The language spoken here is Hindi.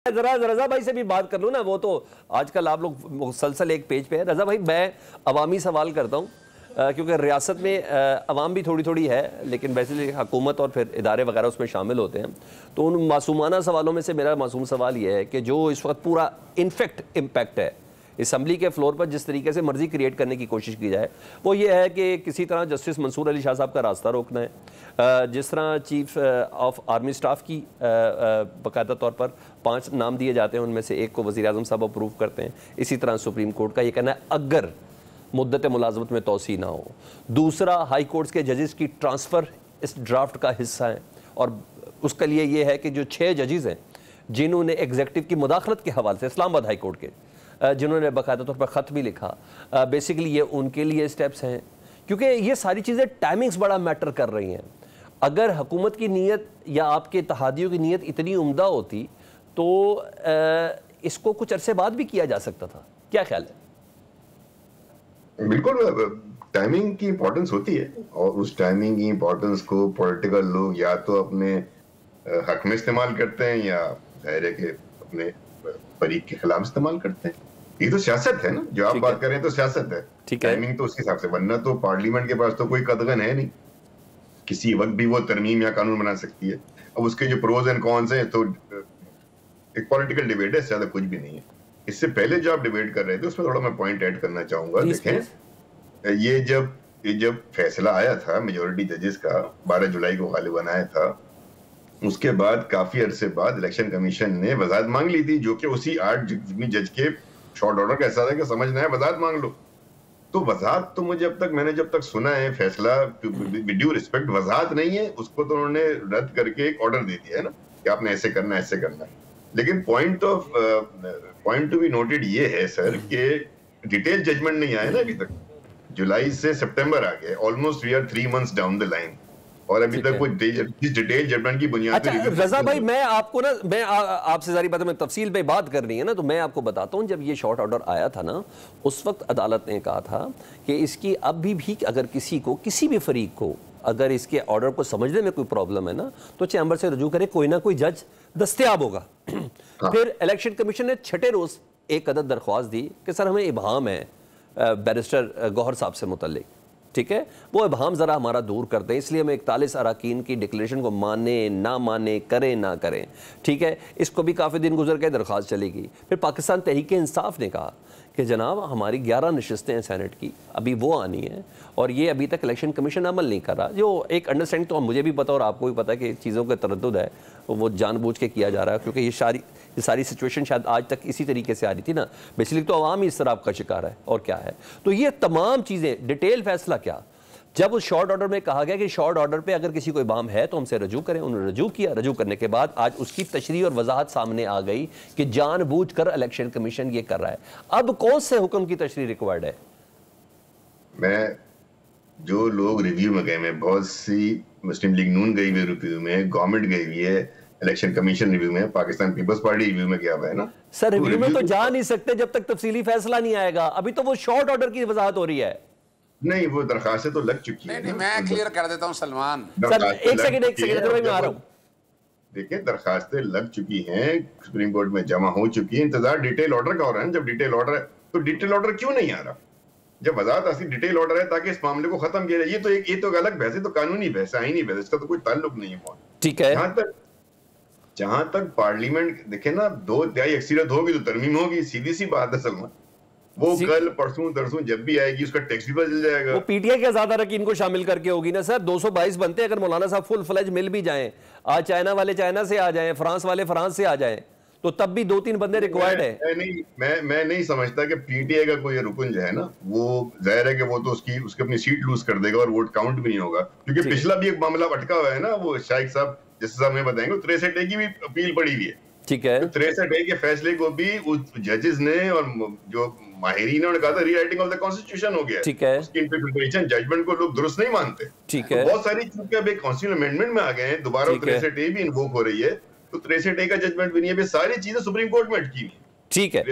जरा रजा भाई से भी बात कर लूँ ना, वो तो आजकल आप लोग मुसलसल एक पेज पे है। रजा भाई, मैं अवामी सवाल करता हूँ क्योंकि रियासत में अवाम भी थोड़ी थोड़ी है, लेकिन वैसे हुकूमत और फिर इदारे वगैरह उसमें शामिल होते हैं। तो उन मासूमाना सवालों में से मेरा मासूम सवाल ये है कि जो इस वक्त पूरा इनफेक्ट इम्पैक्ट है असम्बली के फ्लोर पर, जिस तरीके से मर्जी क्रिएट करने की कोशिश की जाए, वो ये है कि किसी तरह जस्टिस मंसूर अली शाह साहब का रास्ता रोकना है। जिस तरह चीफ ऑफ आर्मी स्टाफ की बाकायदा तौर पर 5 नाम दिए जाते हैं, उनमें से एक को वज़ीर आज़म साहब अप्रूव करते हैं। इसी तरह सुप्रीम कोर्ट का ये कहना है अगर मुद्दत मुलाजमत में तोसी ना हो। दूसरा, हाई कोर्ट्स के जजेस की ट्रांसफ़र इस ड्राफ्ट का हिस्सा है, और उसके लिए ये है कि जो 6 जजेस हैं जिन्होंने एग्जेक्टिव की मुदाखलत के हवाले से, इस्लामाबाद हाई कोर्ट के जिन्होंने बाकायदा तौर पर ख़त भी लिखा, बेसिकली ये उनके लिए स्टेप्स हैं, क्योंकि ये सारी चीज़ें टाइमिंग्स बड़ा मैटर कर रही हैं। अगर हुकूमत की नीयत या आपके इत्तेहादियों की नीयत इतनी उम्दा होती तो इसको कुछ अरसे बाद भी किया जा सकता था। क्या ख्याल है? बिल्कुल, टाइमिंग की इंपॉर्टेंस होती है, और उस टाइमिंग की इंपॉर्टेंस को पॉलिटिकल लोग या तो अपने हक में इस्तेमाल करते हैं या जाहिर है कि अपने फरीक के खिलाफ इस्तेमाल करते हैं। ये तो सियासत है ना, जो आप बात कर रहे हैं तो सियासत है। टाइमिंग तो उसके हिसाब से, वरना तो पार्लियामेंट के पास तो कोई कदगन है नहीं, किसी वक्त भी वो तरमीम या कानून बना सकती है। अब उसके जो प्रोज एंड कॉन्स हैं तो एक पॉलिटिकल डिबेट है, ज्यादा कुछ भी नहीं है। इससे पहले जो आप डिबेट कर रहे थे उसमें थोड़ा मैं पॉइंट ऐड करना चाहूंगा। देखें, ये जब फैसला आया था मेजोरिटी जजेस का 12 जुलाई को गालिबन आया था, उसके बाद काफी अरसे बाद इलेक्शन कमीशन ने वजाहत मांग ली थी, जो कि उसी 8 जज के शॉर्ट ऑर्डर का ऐसा था कि समझना है वजाहत मांग लो। तो वजाहत तो मैंने जब तक सुना है फैसला, विद ड्यू रिस्पेक्ट, वजाहत नहीं है, उसको तो उन्होंने रद्द करके एक ऑर्डर दे दिया है ना कि आपने ऐसे करना है, ऐसे करना है। लेकिन पॉइंट टू बी नोटेड ये है सर कि डिटेल जजमेंट नहीं आया ना अभी तक। जुलाई से सितंबर आ गया, almost we are 3 months down the line, और अभी तक कोई डिटेल जजमेंट की बुनियाद पे रजा भाई, मैं आपको ना, मैं आपसे सारी बातें में तफसील पे बात करनी है ना, तो मैं आपको बताता हूं, जब ये शॉर्ट ऑर्डर आया था ना, उस वक्त अदालत ने कहा था कि इसकी अभी भी अगर किसी भी फरीक को अगर इसके ऑर्डर को समझने में कोई प्रॉब्लम है ना, तो चैम्बर से रजू करे, कोई ना कोई जज दस्तयाब होगा। फिर इलेक्शन कमीशन ने 6ठे रोज एक अदद दरख्वास्त दी कि सर हमें इबहाम है बैरिस्टर गौहर साहब से मुतल्लिक, ठीक है, वो इबहाम ज़रा हमारा दूर कर दें, इसलिए हम 41 अरकान की डिक्लेरेशन को माने ना माने, करें ना करें, ठीक है। इसको भी काफ़ी दिन गुजर के दरख्वास्त चलेगी। फिर पाकिस्तान तहरीक इंसाफ ने कहा कि जनाब हमारी 11 नशिस्तें हैं सेनेट की, अभी वो आनी है, और ये अभी तक इलेक्शन कमीशन अमल नहीं कर रहा। जो एक अंडरस्टैंडिंग तो मुझे भी पता और आपको भी पता है कि चीज़ों का तरद्दुद है, वो जानबूझ के किया जा रहा है, क्योंकि ये सारी सिचुएशन शायद आज तक इसी तरीके से आ रही थी ना। बेसिकली तो आवाम ही इस तरह का शिकार है, और क्या है। तो ये तमाम चीज़ें, डिटेल फैसला क्या, जब उस शॉर्ट ऑर्डर में कहा गया कि शॉर्ट ऑर्डर पे अगर किसी को इबाम है तो हमसे रजू करें, उन्होंने रजू किया। रजू करने के बाद आज उसकी तशरीह और वजाहत सामने आ गई कि जानबूझकर इलेक्शन कमीशन ये कर रहा है। अब कौन से हुक्म की तशरीह रिक्वायर्ड है? मैं जो लोग रिव्यू में गए हैं, बहुत सी मुस्लिम लीग नून गई हुई रिव्यू में, गवर्नमेंट गई हुई है, इलेक्शन कमीशन रिव्यू में, पाकिस्तान पीपल्स पार्टी रिव्यू में गया हुआ है ना। सर रिव्यू में तो जा नहीं सकते जब तक तफसीली फैसला नहीं आएगा। अभी तो वो शॉर्ट ऑर्डर की वजाहत हो रही है। नहीं, वो दरखास्तें तो लग चुकी है। नहीं, मैं क्लियर कर देता हूं सलमान सर, एक सेकंड मैं आ रहा हूं। देखिए, दरखास्तें लग चुकी हैं, सुप्रीम कोर्ट में जमा हो चुकी है, इंतजार डिटेल ऑर्डर का हो रहा है। जब डिटेल ऑर्डर है तो डिटेल ऑर्डर क्यों नहीं आ रहा? जब वजाहत असली डिटेल ऑर्डर है ताकि इस मामले को खत्म किया जाए। ये तो अलग बहस है, तो कानूनी बहस है, आईनी बहस, इसका तो कोई ताल्लुक नहीं है। ठीक है, जहां तक पार्लियामेंट, देखे ना, 2/3 अक्सरियत होगी तो तरमीम होगी, सीधी सी बात है सलमान। वो कल परसों तरसों जब भी आएगी उसका टैक्स भी बदल जाएगा। वो पीटीआई के ज्यादा रकीन को शामिल करके होगी ना सर। 222 बनते, अगर मौलाना साहब फुल फ्लेज मिल भी जाएं, आज चाइना वाले चाइना से आ जाएं, फ्रांस वाले फ्रांस से आ जाएं, तो तब भी 2-3 बंदे रिक्वायर्ड है। मैं नहीं समझता कि पीटीआई का कोई रुकन जो है ना, वो जाहिर है कि वो तो उसकी अपनी सीट लूज कर देगा और वोट काउंट भी नहीं होगा, क्योंकि पिछला भी एक मामला अटका हुआ है ना, वो शाइक साहब जिस साहब में बताएंगे, 63A की भी अपील पड़ी हुई है। ठीक है, 63A के फैसले को भी उस जजेस ने और जो माहिरीन ने कहा था रीराइटिंग ऑफ द कॉन्स्टिट्यूशन हो गया। ठीक है, उसकी इंटरप्रिटेशन जजमेंट को लोग दुरुस्त नहीं मानते। ठीक है, तो बहुत सारी चीजें अब एक कॉन्स्टिट्यूशन अमेंडमेंट में आ गए हैं, दोबारा 63A भी इन्वोक हो रही है, तो 63A का जजमेंट भी नहीं है, सारी चीजें सुप्रीम कोर्ट में अटकी हुई है। ठीक है।